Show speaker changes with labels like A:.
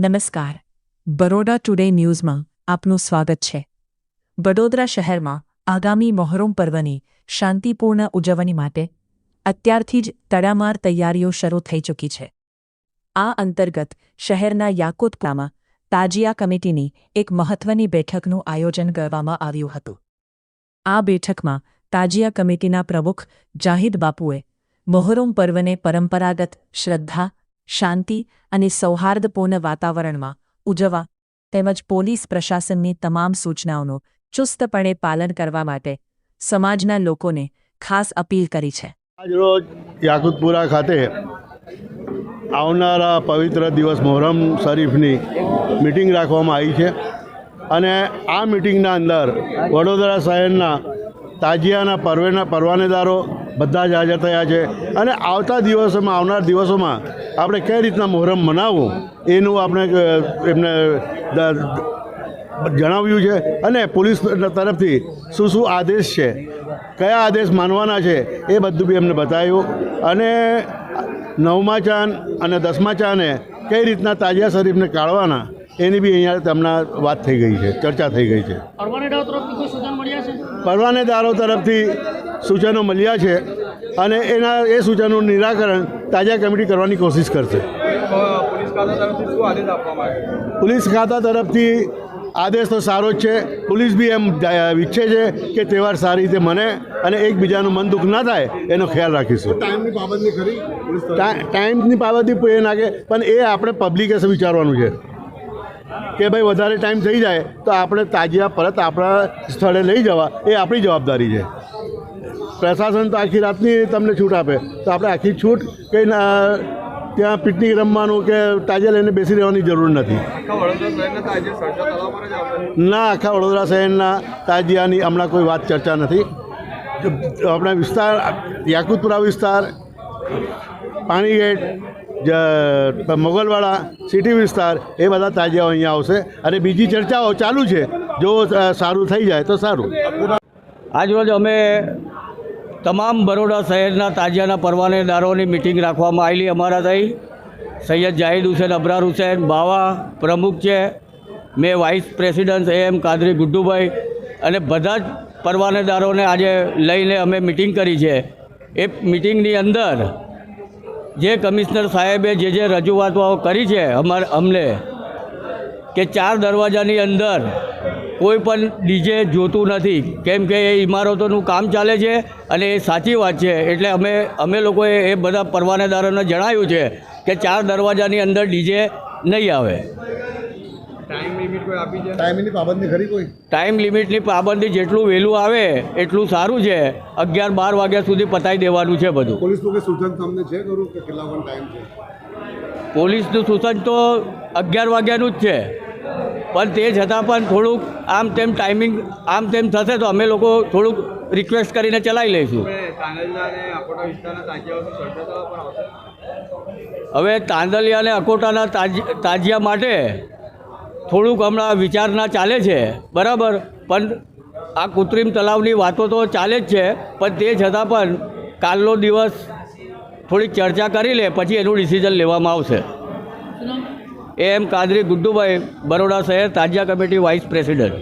A: નમસ્કાર, બરોડા ટુડે ન્યૂઝમાં આપનું સ્વાગત છે। વડોદરા શહેરમાં આગામી મહોરમ પર્વની શાંતિપૂર્ણ ઉજવણી માટે અત્યારથી જ તડામાર તૈયારીઓ શરૂ થઈ ચૂકી છે। આ અંતર્ગત શહેરના યાકુતપુરામાં તાજિયા કમિટીની એક મહત્વની બેઠકનું આયોજન કરવામાં આવ્યું હતું। આ બેઠકમાં તાજિયા કમિટીના પ્રમુખ જાહિદ બાપુએ મહોરમ પર્વને પરંપરાગત શ્રદ્ધા, શાંતિ અને સૌહાર્દપૂર્ણ વાતાવરણમાં ઉજવવા તેમજ પોલીસ પ્રશાસનની તમામ સૂચનાઓનું ચુસ્તપણે પાલન કરવા માટે સમાજના લોકોને ખાસ અપીલ કરી છે।
B: આજરોજ યાકુતપુરા ખાતે આવનારા પવિત્ર દિવસ મોહરમ શરીફની મિટિંગ રાખવામાં આવી છે અને આ મિટિંગના અંદર વડોદરા શહેરના તાજિયાના પરવાનેદારો બધા જ હાજર થયા છે અને આવનાર દિવસોમાં આપણે કઈ રીતના મોહરમ મનાવવું એનું આપણે એમને જણાવ્યું છે અને પોલીસ તરફથી શું આદેશ છે, કયા આદેશ માનવાના છે એ બધું બી એમને બતાવ્યું અને 9મા ચાંદ અને 10મા ચાંદે કઈ રીતના તાજિયા શરીફને કાઢવાના એની બી અહીંયા તેમના વાત થઈ ગઈ છે, ચર્ચા થઈ ગઈ છે। પરવાનેદારો તરફથી સૂચનો મળ્યા છે અને એ સૂચનોનું નિરાકરણ તાજિયા કમિટી કરવાની કોશિશ કરશે। પોલીસ ખાતા તરફથી આદેશ તો સારો જ છે। પોલીસ બી એમ ઈચ્છે છે કે તહેવાર સારી રીતે મને અને એકબીજાનું મન દુઃખ ના થાય એનો ખ્યાલ રાખીશું। ટાઈમની પાબંદી એ નાખે પણ એ આપણે પબ્લિકે વિચારવાનું છે કે ભાઈ વધારે ટાઈમ થઈ જાય તો આપણે તાજિયા પરત આપણા સ્થળે લઈ જવા એ આપણી જવાબદારી છે। પ્રશાસન તો આખી રાતની તમને છૂટ આપે તો આપણે આખી છૂટ કંઈ ત્યાં પિકનિક રમવાનું કે તાજિયા લઈને બેસી રહેવાની જરૂર નથી। ના, આખા વડોદરા શહેરના તાજિયાની હમણાં કોઈ વાત ચર્ચા નથી। આપણા વિસ્તાર યાકુતપુરા વિસ્તાર, પાણીગેટ, મોગલવાડા, સિટી વિસ્તાર એ બધા તાજિયાઓ અહીંયા આવશે અને બીજી ચર્ચાઓ ચાલુ છે। જો સારું થઈ જાય તો સારું।
C: આજરોજ અમે તમામ બરોડા શહેરના તાજિયાના પરવાનેદારોની મિટિંગ રાખવામાં આવેલી। અમારા થઈ સૈયદ જાહિદ હુસૈન, અબરાર હુસૈન બાવા પ્રમુખ છે, મેં vice president AM Kadri Guddubhai અને બધા જ પરવાનેદારોને આજે લઈને અમે મિટિંગ કરી છે। એ મિટિંગની અંદર જે કમિશનર સાહેબે જે રજૂઆતો કરી છે અમને કે 4 દરવાજાની અંદર કોઈ પણ ડીજે જોતું નથી, કેમ કે એ ઇમારતોનું કામ ચાલે છે અને એ સાચી વાત છે। એટલે અમે લોકોએ એ બધા પરવાનેદારોને જણાવ્યું છે કે 4 દરવાજાની અંદર ડીજે નહીં આવે। ટાઈમ લિમિટની પાબંદી જેટલું વહેલું આવે એટલું સારું છે। 11-12 વાગ્યા સુધી પતાવી દેવાનું છે બધું।
B: પોલીસનું સૂચન તમને છે ખરું કે કેટલા ટાઈમ છે?
C: પોલીસનું સૂચન તો 11 વાગ્યાનું જ છે, પણ તે છતાં પણ થોડુંક આમ તેમ ટાઈમિંગ આમ તેમ થશે તો અમે લોકો થોડુંક રિક્વેસ્ટ કરીને ચલાવી લઈશું। હવે તાંદલિયા અને અકોટાના તાજિયા માટે થોડુંક હમણાં વિચારણા ચાલે છે, બરાબર, પણ આ કૃત્રિમ તલાવની વાતો તો ચાલે જ છે, પણ તે છતાં પણ કાલનો દિવસ થોડીક ચર્ચા કરી લે પછી એનું ડિસિઝન લેવામાં આવશે। AM કાદરી ગુડ્ડુભાઈ, બરોડા શહેર તાજિયા કમિટી વાઇસ પ્રેસિડન્ટ।